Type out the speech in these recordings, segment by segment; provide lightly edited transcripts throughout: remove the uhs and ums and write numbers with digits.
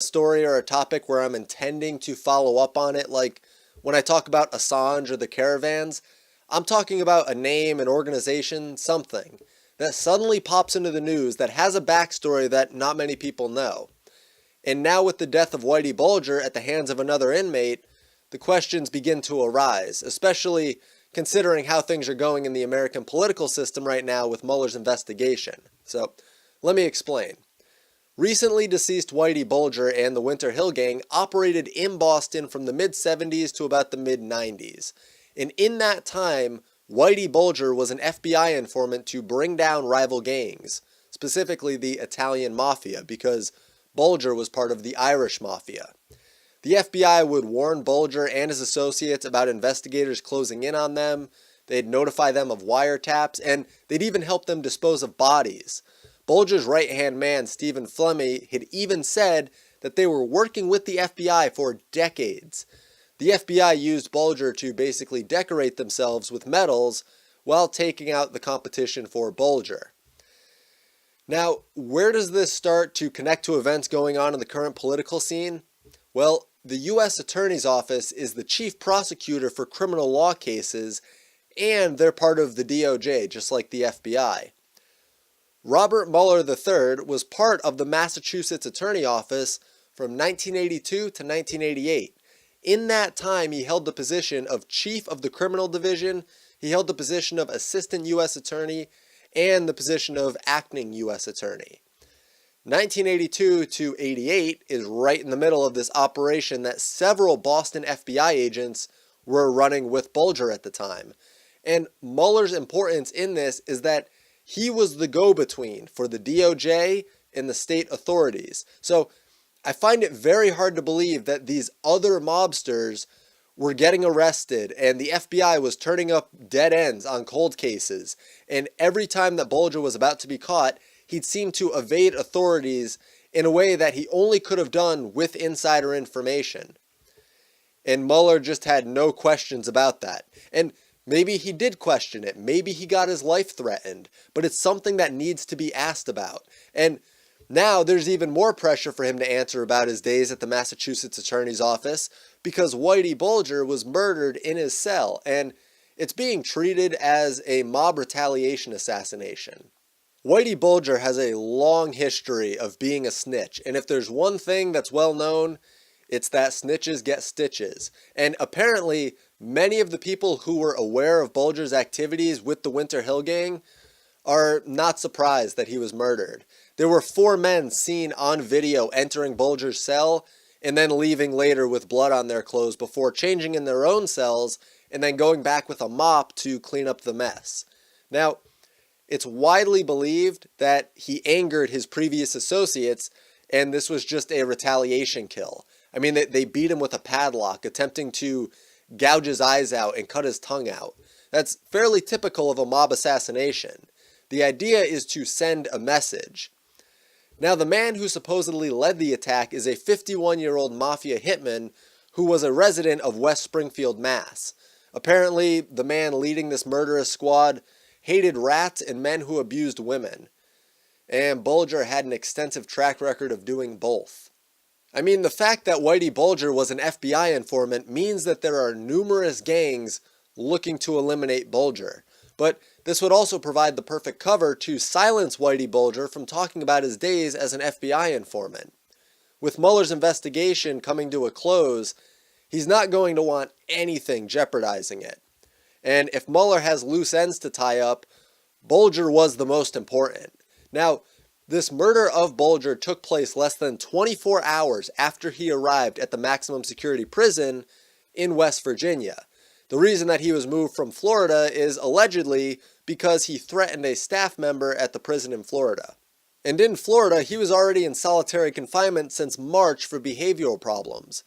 story or a topic where I'm intending to follow up on it, like when I talk about Assange or the caravans, I'm talking about a name, an organization, something that suddenly pops into the news that has a backstory that not many people know. And now with the death of Whitey Bulger at the hands of another inmate, the questions begin to arise, especially considering how things are going in the American political system right now with Mueller's investigation. So, let me explain. Recently deceased Whitey Bulger and the Winter Hill Gang operated in Boston from the mid-70s to about the mid-90s. And in that time, Whitey Bulger was an FBI informant to bring down rival gangs, specifically the Italian Mafia, because Bulger was part of the Irish Mafia. The FBI would warn Bulger and his associates about investigators closing in on them, they'd notify them of wiretaps, and they'd even help them dispose of bodies. Bulger's right-hand man, Stephen Flemmi, had even said that they were working with the FBI for decades. The FBI used Bulger to basically decorate themselves with medals while taking out the competition for Bulger. Now, where does this start to connect to events going on in the current political scene? Well, the U.S. Attorney's Office is the chief prosecutor for criminal law cases, and they're part of the DOJ, just like the FBI. Robert Mueller III was part of the Massachusetts Attorney Office from 1982 to 1988. In that time, he held the position of Chief of the Criminal Division, he held the position of Assistant U.S. Attorney, and the position of Acting U.S. Attorney. 1982 to 88 is right in the middle of this operation that several Boston FBI agents were running with Bulger at the time. And Mueller's importance in this is that he was the go-between for the DOJ and the state authorities. So I find it very hard to believe that these other mobsters were getting arrested and the FBI was turning up dead ends on cold cases. And every time that Bulger was about to be caught, he'd seem to evade authorities in a way that he only could have done with insider information. And Mueller just had no questions about that. And maybe he did question it. Maybe he got his life threatened. But it's something that needs to be asked about. And now there's even more pressure for him to answer about his days at the Massachusetts Attorney's Office because Whitey Bulger was murdered in his cell. And it's being treated as a mob retaliation assassination. Whitey Bulger has a long history of being a snitch, and if there's one thing that's well known, it's that snitches get stitches. And apparently, many of the people who were aware of Bulger's activities with the Winter Hill Gang are not surprised that he was murdered. There were 4 men seen on video entering Bulger's cell and then leaving later with blood on their clothes before changing in their own cells and then going back with a mop to clean up the mess. Now, it's widely believed that he angered his previous associates and this was just a retaliation kill. I mean, they beat him with a padlock, attempting to gouge his eyes out and cut his tongue out. That's fairly typical of a mob assassination. The idea is to send a message. Now, the man who supposedly led the attack is a 51-year-old mafia hitman who was a resident of West Springfield, Mass. Apparently, the man leading this murderous squad hated rats and men who abused women. And Bulger had an extensive track record of doing both. I mean, the fact that Whitey Bulger was an FBI informant means that there are numerous gangs looking to eliminate Bulger. But this would also provide the perfect cover to silence Whitey Bulger from talking about his days as an FBI informant. With Mueller's investigation coming to a close, he's not going to want anything jeopardizing it. And if Mueller has loose ends to tie up, Bulger was the most important. Now, this murder of Bulger took place less than 24 hours after he arrived at the maximum security prison in West Virginia. The reason that he was moved from Florida is allegedly because he threatened a staff member at the prison in Florida. And in Florida, he was already in solitary confinement since March for behavioral problems.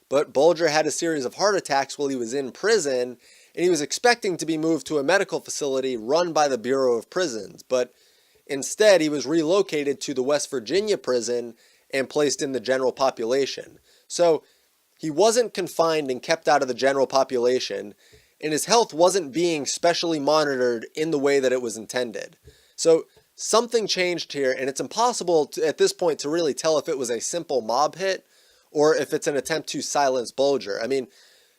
But Bulger had a series of heart attacks while he was in prison, and he was expecting to be moved to a medical facility run by the Bureau of Prisons, but instead he was relocated to the West Virginia prison and placed in the general population. So he wasn't confined and kept out of the general population, and his health wasn't being specially monitored in the way that it was intended. So something changed here, and it's impossible at this point to really tell if it was a simple mob hit or if it's an attempt to silence Bulger. I mean,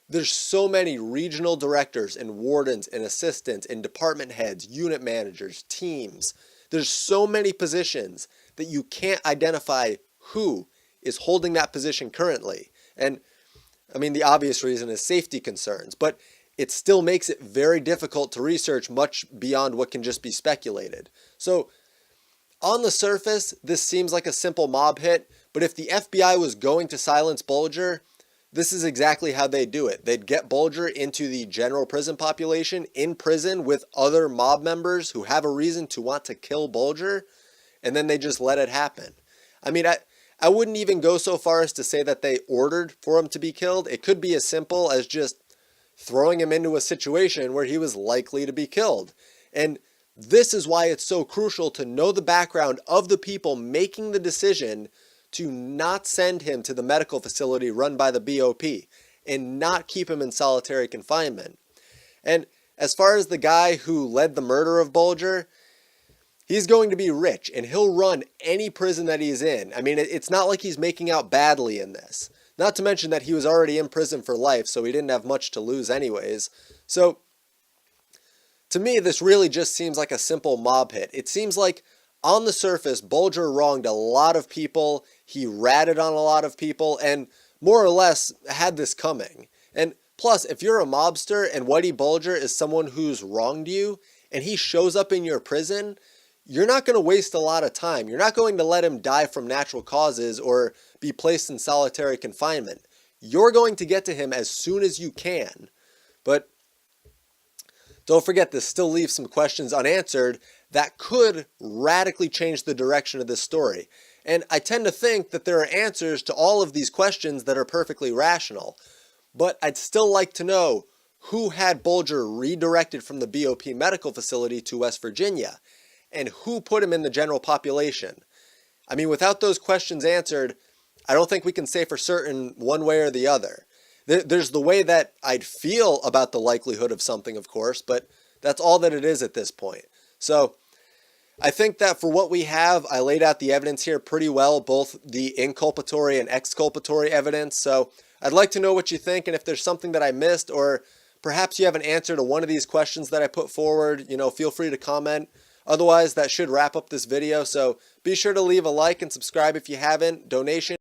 there's so many regional directors and wardens and assistants and department heads, unit managers, teams. There's so many positions that you can't identify who is holding that position currently. And I mean, the obvious reason is safety concerns, but it still makes it very difficult to research much beyond what can just be speculated. So on the surface, this seems like a simple mob hit, but if the FBI was going to silence Bulger, this is exactly how they do it. They'd get Bulger into the general prison population, in prison with other mob members who have a reason to want to kill Bulger, and then they just let it happen. I mean, I wouldn't even go so far as to say that they ordered for him to be killed. It could be as simple as just throwing him into a situation where he was likely to be killed. And this is why it's so crucial to know the background of the people making the decision to not send him to the medical facility run by the BOP and not keep him in solitary confinement. And as far as the guy who led the murder of Bulger, he's going to be rich and he'll run any prison that he's in. I mean, it's not like he's making out badly in this. Not to mention that he was already in prison for life, so he didn't have much to lose anyways. So to me, this really just seems like a simple mob hit. It seems like on the surface, Bulger wronged a lot of people, he ratted on a lot of people, and more or less had this coming. And plus, if you're a mobster and Whitey Bulger is someone who's wronged you, and he shows up in your prison, you're not going to waste a lot of time. You're not going to let him die from natural causes or be placed in solitary confinement. You're going to get to him as soon as you can. But don't forget, this still leaves some questions unanswered that could radically change the direction of this story. And I tend to think that there are answers to all of these questions that are perfectly rational. But I'd still like to know who had Bulger redirected from the BOP medical facility to West Virginia, and who put him in the general population. I mean, without those questions answered, I don't think we can say for certain one way or the other. There's the way that I'd feel about the likelihood of something, of course, but that's all that it is at this point. So I think that for what we have, I laid out the evidence here pretty well, both the inculpatory and exculpatory evidence. So I'd like to know what you think, and if there's something that I missed, or perhaps you have an answer to one of these questions that I put forward, feel free to comment. Otherwise, that should wrap up this video. So be sure to leave a like and subscribe if you haven't. Donation